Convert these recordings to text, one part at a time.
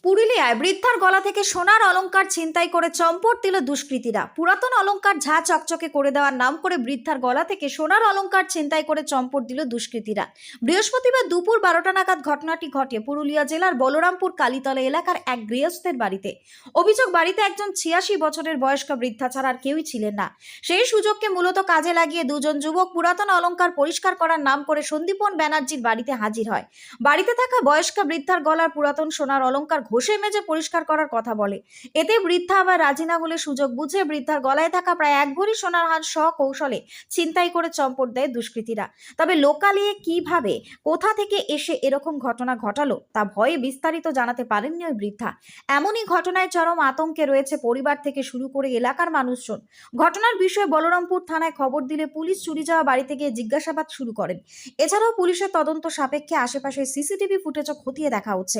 পুরুলিয়ায় বৃদ্ধার গলা থেকে সোনার অলংকার ছিনতাই করে চম্পট দিল দুষ্কৃতীরা। পুরাতন অলংকার ঝা চকচকে করে দেওয়ার নাম করে বৃদ্ধার গলা থেকে সোনার অলংকার ছিনতাই করে চম্পট দিল দুষ্কৃতীরা। বৃহস্পতিবার দুপুর 12টা নাগাদ ঘটনাটি ঘটে পুরুলিয়া জেলার বলরামপুর কালীতলা এলাকার এক গৃহস্থের বাড়িতে। অভিযোগ, বাড়িতে একজন 86 বছরের বয়স্ক বৃদ্ধা ছাড়া আর কেউই ছিলেন না। সেই সুযোগকে মূলত কাজে লাগিয়ে দুজন যুবক পুরাতন অলংকার পরিষ্কার করার নাম করে সন্দীপন ব্যানার্জির বাড়িতে হাজির হয়। বাড়িতে থাকা বয়স্ক বৃদ্ধার গলার পুরাতন সোনার অলংকার ঘষে মেজে পরিষ্কার করার কথা বলে। এতে বৃদ্ধা আবার রাজি না হলে সুযোগ বুঝে বৃদ্ধার গলায় থাকা প্রায় 1 ভরি সোনার হার কৌশলে ছিনতাই করে চম্পট দেয় দুষ্কৃতীরা। তবে লোকালিয়ে কিভাবে, কোথা থেকে এসে এরকম ঘটনা ঘটালো তা ভয়ে বিস্তারিত জানাতে পারেননি ওই বৃদ্ধা। এমনই ঘটনায় চরম আতঙ্কে রয়েছে পরিবার থেকে শুরু করে এলাকার মানুষজন। ঘটনার বিষয়ে বলরামপুর থানায় খবর দিলে পুলিশ চুরি যাওয়া বাড়িতে গিয়ে জিজ্ঞাসাবাদ শুরু করেন। এছাড়াও পুলিশের তদন্ত সাপেক্ষে আশেপাশে সিসিটিভি ফুটেজও খতিয়ে দেখা হচ্ছে।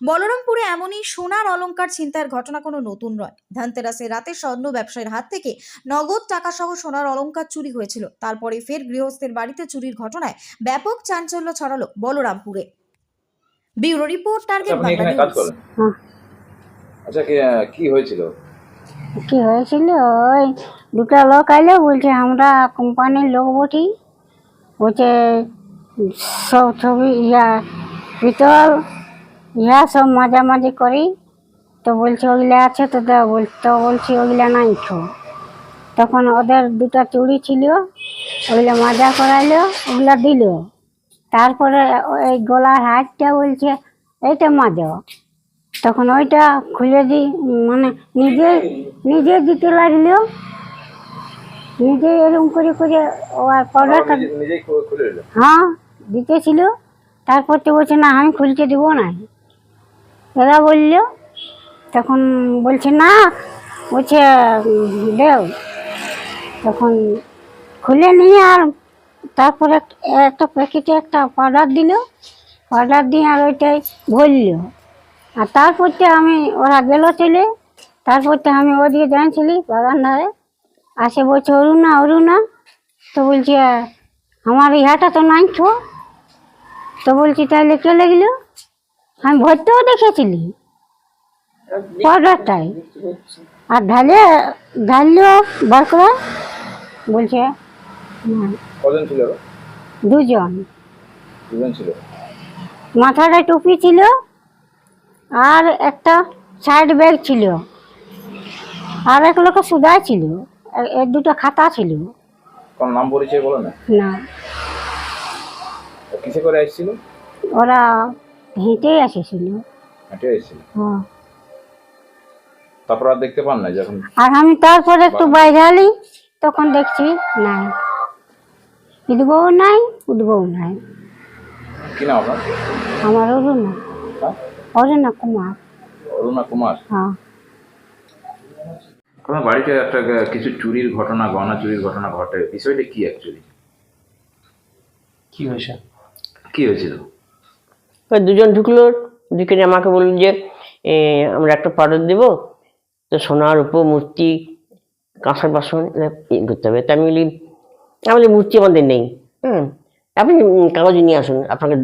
বলরামপুরে এমনই সোনার অলংকার ছিনতাইয়ের ঘটনা কোনো নতুন নয়। ধনতেরাসের রাতে স্বর্ণ ব্যবসায়ীর হাত থেকে নগদ টাকা সহ সোনার অলংকার চুরি হয়েছিল। তারপরে ফের গৃহস্থের বাড়িতে চুরির ঘটনায় ব্যাপক চাঞ্চল্য ছড়ালো বলরামপুরে। Bureau report, target Bangla news. আচ্ছা, কি হয়েছিল? কি হয়েছিল, ওই দুটো লোক আইলো, বলছে আমরা কোম্পানির লোক বটি, বলছে সব ছবি পিতল সব মাঝামাঝি করি। তো বলছে ওগুলা আছে তো বলছি ওগুলা নাই তো। তখন ওদের দুটো চুড়ি ছিল, ওগুলা মাজা করাইলো, ওগুলা দিল। তারপরে ওই গলার হাতটা বলছে এইটা মাজো। তখন ওইটা খুলে মানে নিজে দিতে লাগলো, নিজে এরকম করে আর পাউডারটা হ্যাঁ দিতেছিল। তারপর তো বলছে না আমি খুলতে দিব না, এরা বললো। তখন বলছে না, বলছে দেও। তখন খুলে নিয়ে আর তারপরে একটা প্যাকেটে একটা পাউডার দিল, পাউডার দিয়ে আর ওইটাই ভরলো। আর তারপরতে ওরা গেল চলে। তারপরতে আমি ওদিকে জানছিলি বাগান ধারে আসে, বলছে অরুণা। তো বলছি আমার ইহাটা তো নাই তো। তো বলছি তাহলে চলে গেল। আমি ভরতেও দেখেছিলি পাউডারটাই, আর ঢাললো বার করে। বলছে দুজন ছিল, মাথাটা টুপি ছিল আর একটা সাইড ব্যাগ ছিল, আর এক লোক সুদা ছিল, এর দুটো খাতা ছিল। কোন নাম পরিচয় বলো না? না, কিসে করে আসছিল? ওরা হেঁটেই এসেছিল। হেঁটে আসছিল? হ্যাঁ। তারপর আর দেখতে পান না যখন? আর আমি তারপরে একটু বাইরে আলি, তখন দেখছি নাই, ইদবও নাই, উঠবও নাই। কি নাম আপনার? আমার অরুণা। অরুণা কুমার। অরুণা কুমার? হ্যাঁ। তোমার বাড়িতে একটা কিছু চুরির ঘটনা, গহনা চুরির ঘটনা ঘটে, বিষয়টা কি অ্যাকচুয়ালি? কি হয়েছে? কি হয়েছিল? ওই দুজন ঢুকলো, ঢুকে আমাকে বলল যে আমরা একটা পাউডার দেবো, তো সোনার উপর মূর্তি, কাঁসার বাসন করতে হবে। তা আমি বলি মূর্তি আমাদের নেই, আপনি কাগজ নিয়ে আসুন, আপনাকে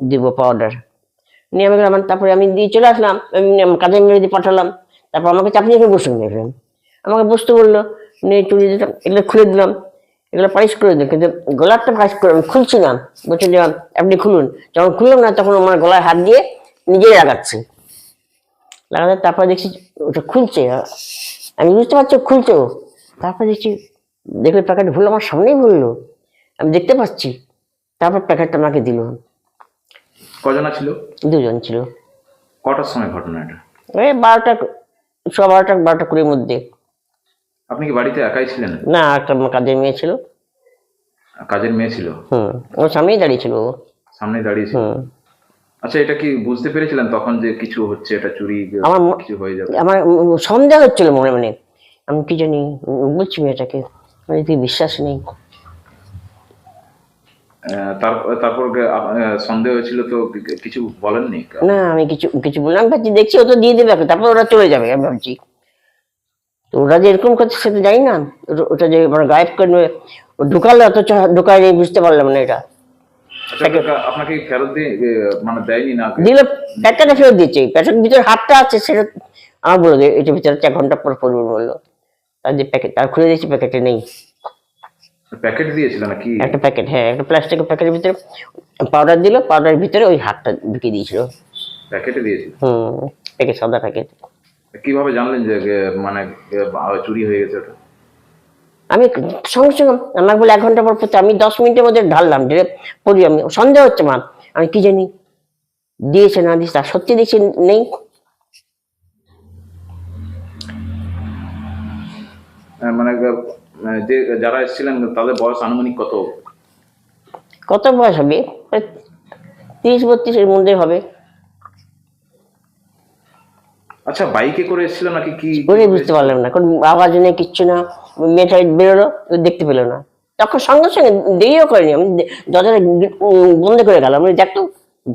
দেবো পাউডার নিয়ে। তারপরে আমি দিয়ে চলে আসলাম, কাজে মেরে দিয়ে পাঠালাম। তারপর আমাকে চাপ নিয়ে বসে দেখলাম, আমাকে বসতে বললো, নিয়ে চুরি দিলাম, এগুলো খুলে দিলাম, এগুলো পালিশ করে দিলাম। কিন্তু গলারটা পালিশ করে আমি খুলছিলাম, বলছে যে আপনি খুলুন। যখন খুললাম না, তখন আমার গলায় হাত দিয়ে নিজেই লাগাচ্ছে। তারপরে দেখছি ওটা খুলছে, আমি বুঝতে পারছি খুলছে। তারপর দেখলে প্যাকেট ভুল আমার সামনেই ভুললো, আমি দেখতে পাচ্ছি। তারপর প্যাকেটটা আমাকে দিল। কজনা ছিল? দুজন ছিল। কটার সময় ঘটনা এটা? ওই 12টা 20 মধ্যে। আপনি কি বাড়িতে একাই ছিলেন? না, একটা কাজের মেয়ে ছিল। কাজের মেয়ে ছিল? ওর সামনেই দাঁড়িয়ে ছিল। সামনে দাঁড়িয়ে ছিল? আচ্ছা, এটা কি বুঝতে পেরেছিলেন তখন যে কিছু হচ্ছে, এটা চুরি কিছু হয়ে যাবে? আমার সন্দেহ হচ্ছিল মনে মনে, আমি কি জানি বলছি মেয়েটাকে, বিশ্বাস নেই। তারপর সন্দেহ হয়েছিল তো কিছু বলেননি? না, আমি কিছু বললাম, ভাবছি দেখছি ও তো দিয়ে দেবে, তারপর ওরা চলে যাবে আমি ভাবছি। তো ওরা যে এরকম করছে সেটা জানি না, ওটা যে গায়েব করবে ঢুকালে, অথচ ঢুকায় বুঝতে পারলাম না এটা। আচ্ছা কাকা, আপনাকে ফেরত দিয়ে মানে দেয়নি না? দিলে প্যাকেটে ফেরত দিচ্ছে, প্যাকেটের ভিতরে হাতটা আছে সেটা আমার বলে দিয়ে এটার ভিতরে 4 ঘন্টা পর পড়বে বললো। তার যে প্যাকেট তার খুলে দিয়েছি, প্যাকেটে নেই। প্যাকেট দিয়েছিল নাকি? একটা প্যাকেট, হ্যাঁ একটা প্লাস্টিকের প্যাকেটের ভিতরে পাউডার দিল, পাউডারের ভিতরে ওই হাতটা ঢুকিয়ে দিয়েছিল। প্যাকেটে দিয়েছিল? প্যাকেট, সাদা প্যাকেট। কিভাবে জানলেন যে মানে চুরি হয়ে গেছে ওটা? আমি সঙ্গে সঙ্গে আমাকে বলে 1 ঘন্টা পর পড়তে, আমি 10 মিনিটের মধ্যে ঢাললাম, ঢেলে পড়ি। আমি সন্দেহ হচ্ছে মা, আমি কি জানি দিয়েছে না দিয়েছে, তার সত্যি দিয়েছে নেই। মানে যে যারা এসেছিলেন তাদের বয়স আনুমানিক কত? কত বয়স হবে? 30-32 এর মধ্যে হবে। আচ্ছা বাইকে করে এসেছিল নাকি কি? বুঝতে পারলাম না, কারণ আওয়াজ নেই, কিচ্ছু না। মেয়েটা বেরোলো, দেখতে পেলো না। তখন সঙ্গে সঙ্গে দেরিও করেনি, আমি দরজাটা বন্ধ করে গেলাম। আমি দেখতো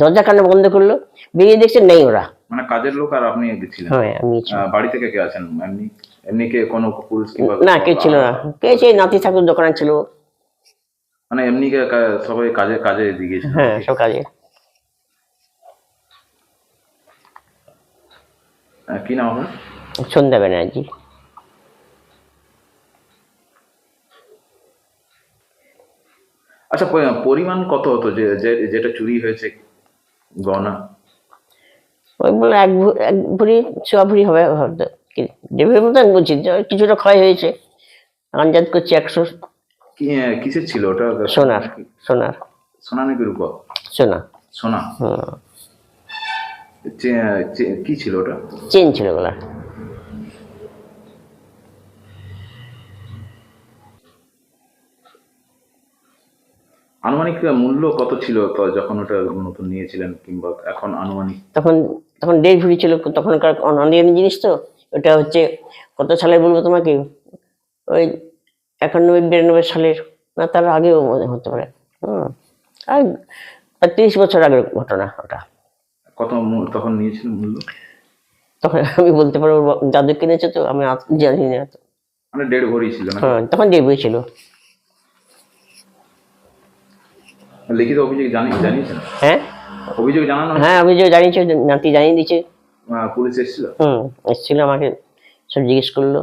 দরজা কানে বন্ধ করলো, বেরিয়ে দেখছে নেই ওরা। মানে কাজের লোক আর আপনি গেছিলেন? হ্যাঁ আমি। বাড়ি থেকে কে আছেন? এমনি এমনি কে কোনো পুলিশ কিংবা? না কে ছিল না, কে সেই নাতি ঠাকুর দোকানে ছিল। মানে এমনি সবাই কাজে কাজে দিয়ে গেছিল? হ্যাঁ সব কাজে। কি নাম আপনার? সন্ধ্যা ব্যানার্জি। আচ্ছা পরিমাণ কত হতো যেটা চুরি হয়েছে গয়না? ওই বলে এক ভরি 100 ভরি হবে হয়তো, যেভাবে মতো আমি বলছি কিছুটা ক্ষয় হয়েছে। আন্দাজ করছি 100। কিসের ছিল ওটা? সোনার। সোনার। সোনা নাকি রূপা? সোনা। সোনা। কি ছিল ওটা? চেন ছিল গলা। আনুমানিক মূল্য কত ছিল যখন ওটা নতুন নিয়েছিলেন, কিংবা এখন আনুমানিক? তখন 1.5 ভরি ছিল, তখনকার অনিয়ন জিনিস তো। ওটা হচ্ছে কত সালের বলবো তোমাকে, ওই 91-92 সালের, না তার আগেও হতে পারে। আর 30 বছর আগের ঘটনা ওটা। কত তখন নিয়েছিলেন মূল্য? তখন আমি বলতে পারবো, দাদু কিনেছে তো, আমি জানি না। মানে 1.5 ভরি ছিল না? হ্যাঁ তখন 1.5 ভরি ছিল। লিখিত অভিযোগ জানিয়েছেন? হ্যাঁ অভিযোগ জানানো? হ্যাঁ অভিযোগ জানিয়েছে, নাতি জানিয়ে দিচ্ছে। পুলিশ এসেছিল? এসেছিল, আমাকে সব জিজ্ঞেস করলো।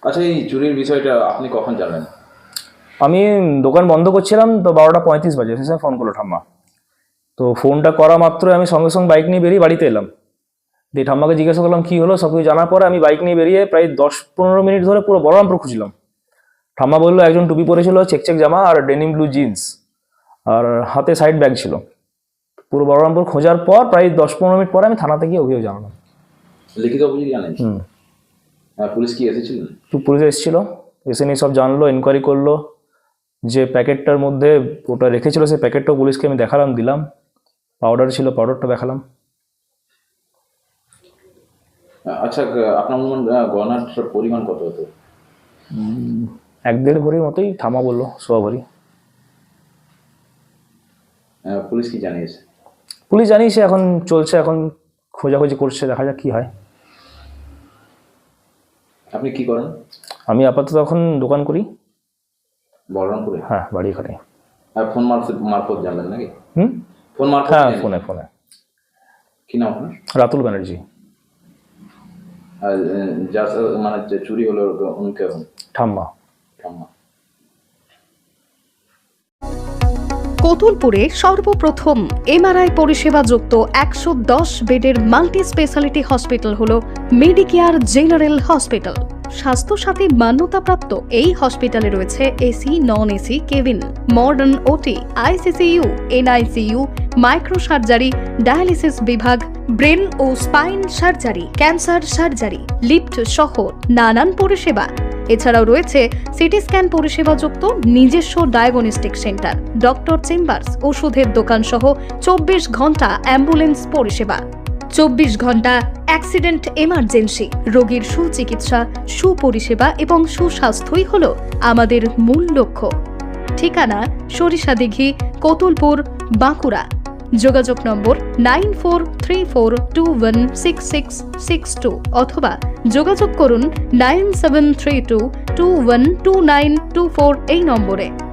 আচ্ছা এই চুরির বিষয়টা আপনি কখন জানেন? আমি দোকান বন্ধ করছিলাম তো 12টা 35 বাজে, সে সময় ফোন করলো ঠাম্মা। তো ফোনটা করা মাত্র আমি সঙ্গে সঙ্গে বাইক নিয়ে বেরিয়ে বাড়িতে এলাম। দিয়ে ঠাম্মাকে জিজ্ঞাসা করলাম কী হলো, সব কিছু জানার পরে আমি বাইক নিয়ে বেরিয়ে প্রায় 10-15 মিনিট ধরে পুরো বলরামপুর খুঁজলাম। ঠাম্মা বললো একজন টুপি পরেছিল, চেক জামা আর ডেনিম ব্লু জিন্স, আর হাতে সাইড ব্যাগ ছিল। পুরো বলরামপুর খোঁজার পর প্রায় 10-15 মিনিট পরে আমি থানাতে গিয়ে অভিযোগ জানালাম। লিখিত অভিযোগ জানেন? পুলিশ কি এসেছিল? পুলিশ এসেছিল, এসে নিয়ে সব জানলো, এনকোয়ারি করলো। যে প্যাকেটটার মধ্যে ওটা রেখেছিল সেই প্যাকেটটাও পুলিশকে আমি দেখালাম, দিলাম। পাউডার ছিল, পাউডারটা দেখালাম। আচ্ছা আপনার অনুমান গয়নার পরিমাণ কত হতো? 1-1.5 ভরির মতোই, ঠাম্মা বললো 100 ভরি। পুলিশ কি জানিয়েছে? পুলিশ জানিয়েছে, এখন চলছে, এখন খোঁজাখুঁজি করছে, দেখা যাক কি হয়। আপনি কি করেন? আমি আপাতত এখন দোকান করি বলরামপুরে? হ্যাঁ বাড়ি ঘরে। ফোন মারফত জানলেন নাকি? ফোন মারফত? হ্যাঁ ফোনে। কি নাম আপনার? রাতুল ব্যানার্জি। আর যা মানে যে চুরি হলো উনি কে? ঠাম্মা। কোতুলপুরে সর্বপ্রথম এমআরআই পরিষেবা যুক্ত 110 বেডের মাল্টি স্পেশালিটি হসপিটাল হলো মেডিকেয়ার জেনারেল হসপিটাল। স্বাস্থ্যসাথী মান্যতাপ্রাপ্ত এই হসপিটালে রয়েছে AC, non AC cabin, modern OT, ICCU, NICU, micro surgery, dialysis বিভাগ, ব্রেন ও spine surgery, cancer surgery, lift সহ নানান পরিষেবা। এছাড়াও রয়েছে সিটি স্ক্যান পরিষেবা যুক্ত নিজস্ব ডায়াগনস্টিক সেন্টার, ডক্টর চেম্বার্স, ওষুধের দোকান সহ 24 ঘন্টা অ্যাম্বুলেন্স পরিষেবা। 24 ঘন্টা অ্যাক্সিডেন্ট এমার্জেন্সি, রোগীর সুচিকিৎসা, সুপরিষেবা এবং সুস্বাস্থ্যই হলো আমাদের মূল লক্ষ্য। ঠিকানা সরিষাদিঘি, কোতুলপুর, বাঁকুড়া। যোগাযোগ নম্বর 9434216662 অথবা যোগাযোগ করুন 9732212924 এই নম্বরে।